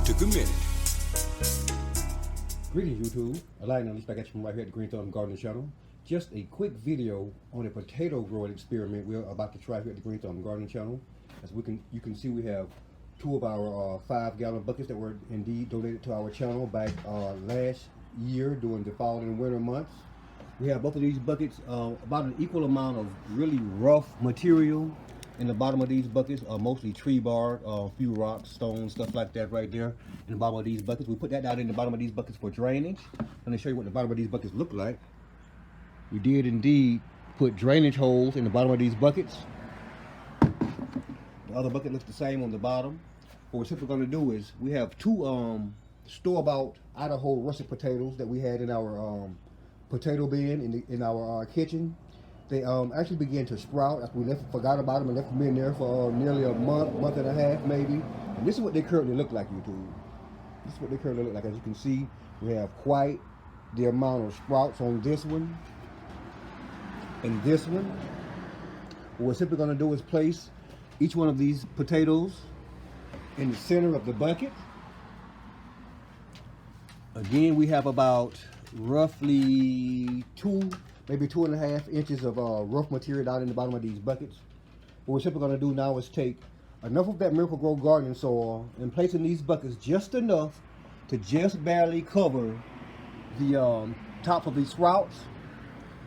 took a minute. Greetings YouTube, Alain on back at you from right here at the Green Thumb Gardening channel. Just a quick video on a potato growing experiment we're about to try here at the Green Thumb Gardening channel. As you can see, we have two of our 5-gallon buckets that were indeed donated to our channel back last year during the fall and winter months. We have both of these buckets, about an equal amount of really rough material in the bottom of these buckets, mostly tree bark, a few rocks, stones, stuff like that right there in the bottom of these buckets. We put that down in the bottom of these buckets for drainage. Let me show you what the bottom of these buckets look like. We did indeed put drainage holes in the bottom of these buckets. The other bucket looks the same on the bottom. What we're simply going to do is we have two store-bought Idaho russet potatoes that we had in our potato bin in our kitchen. They actually began to sprout after we forgot about them and left them in there for nearly a month and a half maybe. And this is what they currently look like, YouTube. This is what they currently look like. As you can see, we have quite the amount of sprouts on this one and this one. What we're simply going to do is place each one of these potatoes in the center of the bucket. Again, we have about roughly maybe 2.5 inches of rough material down in the bottom of these buckets. What we're simply going to do now is take enough of that Miracle-Gro gardening soil and place in these buckets just enough to just barely cover the top of these sprouts.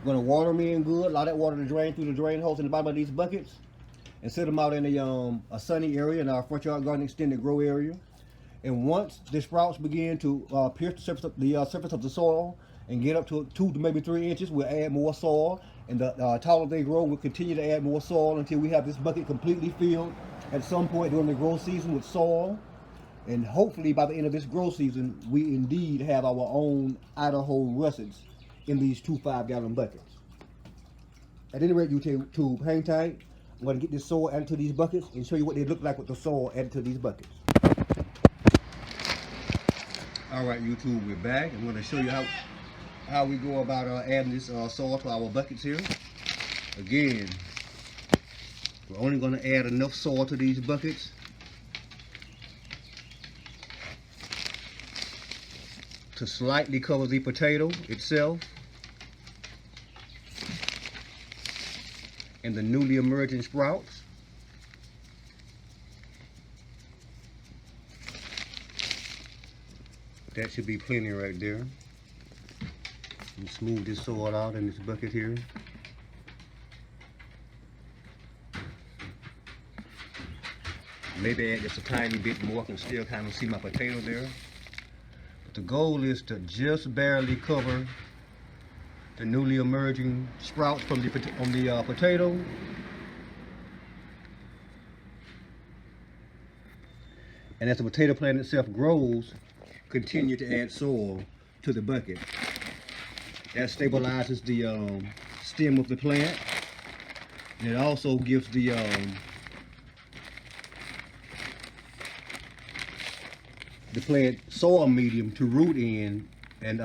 We're going to water them in good, allow that water to drain through the drain holes in the bottom of these buckets, and set them out in a sunny area in our front yard garden extended grow area. And once the sprouts begin to pierce the surface of the soil and get up to 2 to maybe 3 inches, we'll add more soil. And the taller they grow, we'll continue to add more soil until we have this bucket completely filled at some point during the grow season with soil. And hopefully by the end of this grow season, we indeed have our own Idaho Russets in these two 5-gallon buckets. At any rate, YouTube, hang tight. I'm going to get this soil added to these buckets and show you what they look like with the soil added to these buckets. All right, YouTube, we're back. I'm going to show you how we go about adding this soil to our buckets here. Again, we're only going to add enough soil to these buckets to slightly cover the potato itself and the newly emerging sprouts. That should be plenty right there. And smooth this soil out in this bucket here. Maybe add just a tiny bit more. I can still kind of see my potato there. But the goal is to just barely cover the newly emerging sprouts from the potato. And as the potato plant itself grows, continue to add soil to the bucket. That stabilizes the stem of the plant, and it also gives the plant soil medium to root in and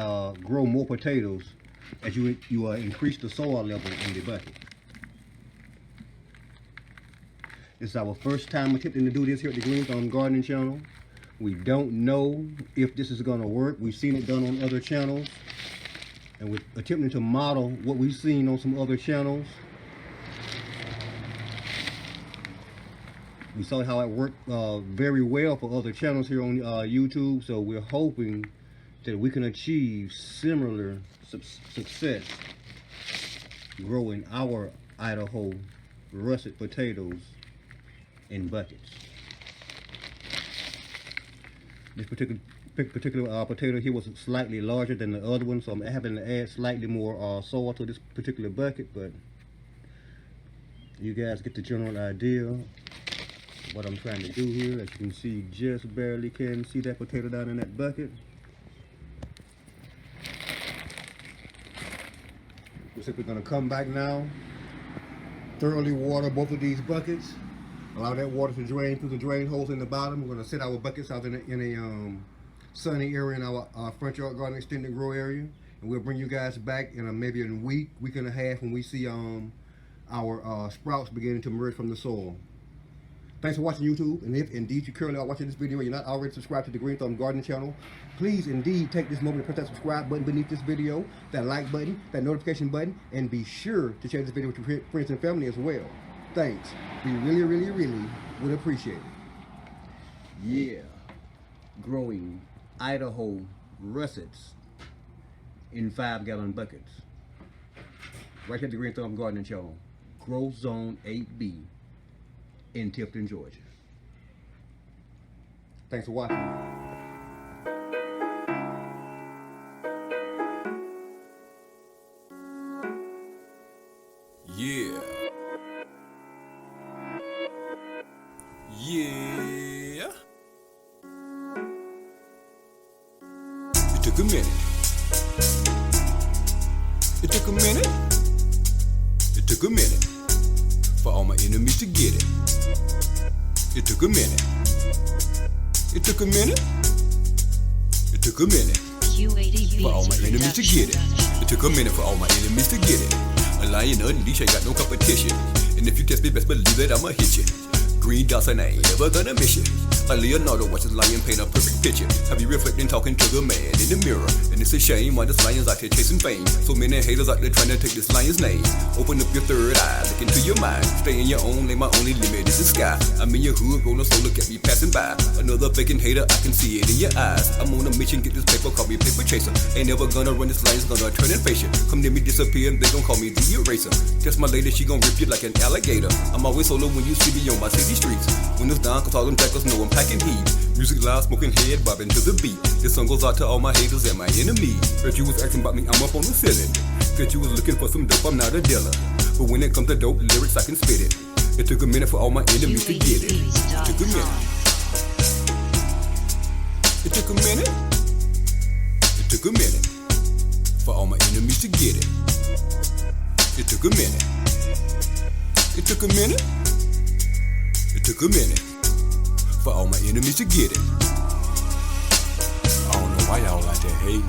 grow more potatoes as you increase the soil level in the bucket. This is our first time attempting to do this here at the Green Thumb Gardening channel. We don't know if this is going to work. We've seen it done on other channels, and we're attempting to model what we've seen on some other channels. We saw how it worked very well for other channels here on YouTube, so we're hoping that we can achieve similar success growing our Idaho russet potatoes in buckets. This particular potato here was slightly larger than the other one, so I'm having to add slightly more soil to this particular bucket, but you guys get the general idea of what I'm trying to do here. As you can see, just barely can see that potato down in that bucket. We're simply going to come back now, thoroughly water both of these buckets, allow that water to drain through the drain holes in the bottom. We're going to set our buckets out in a sunny area in our front yard garden extended grow area, and we'll bring you guys back in maybe a week and a half when we see our sprouts beginning to emerge from the soil. Thanks for watching YouTube, and if indeed you currently are watching this video and you're not already subscribed to the Green Thumb Gardening channel, please indeed take this moment to press that subscribe button beneath this video, that like button, that notification button, and be sure to share this video with your friends and family as well. Thanks. We really, really, really would appreciate it. Yeah. Growing Idaho Russets in 5-gallon buckets. Right here at the Green Thumb Gardening channel. Growth Zone 8B. In Tifton, Georgia. Thanks for watching. Yeah. Yeah. It took a minute. It took a minute. It took a minute for all my enemies to get it. It took a minute. It took a minute. It took a minute for all my enemies to get it. It took a minute for all my enemies to get it. A lion unleashed ain't got no competition. And if you test me, best believe that I'ma hit you. Green dots and I ain't never gonna miss you. Like Leonardo watches lion paint a perfect picture. Have you reflecting, talking to the man in the mirror? And it's a shame why this lion's out here chasing fame. So many haters out there trying to take this lion's name. Open up your third eye, look into your mind. Stay in your own lane, my only limit is the sky. I'm in your hood, rolling slow, look at me passing by. Another faking hater, I can see it in your eyes. I'm on a mission, get this paper, call me paper chaser. Ain't never gonna run, this lion's gonna turn and face you. Come near me, disappear, and they gon' call me the eraser. Just my lady, she gon' rip you like an alligator. I'm always solo when you see me on my city streets. When it's down, cause all them jackals know I'm packing heat. Music loud, smoking head, bobbing to the beat. This song goes out to all my haters and my enemies. Heard you was asking about me, I'm up on the ceiling. Cause you was looking for some dope, I'm not a dealer. But when it comes to dope lyrics, I can spit it. It took a minute for all my enemies to get it. It took a minute. It took a minute. It took a minute for all my enemies to get it. It took a minute. It took a minute. It took a minute for all my enemies to get it. I don't know why y'all out there hating.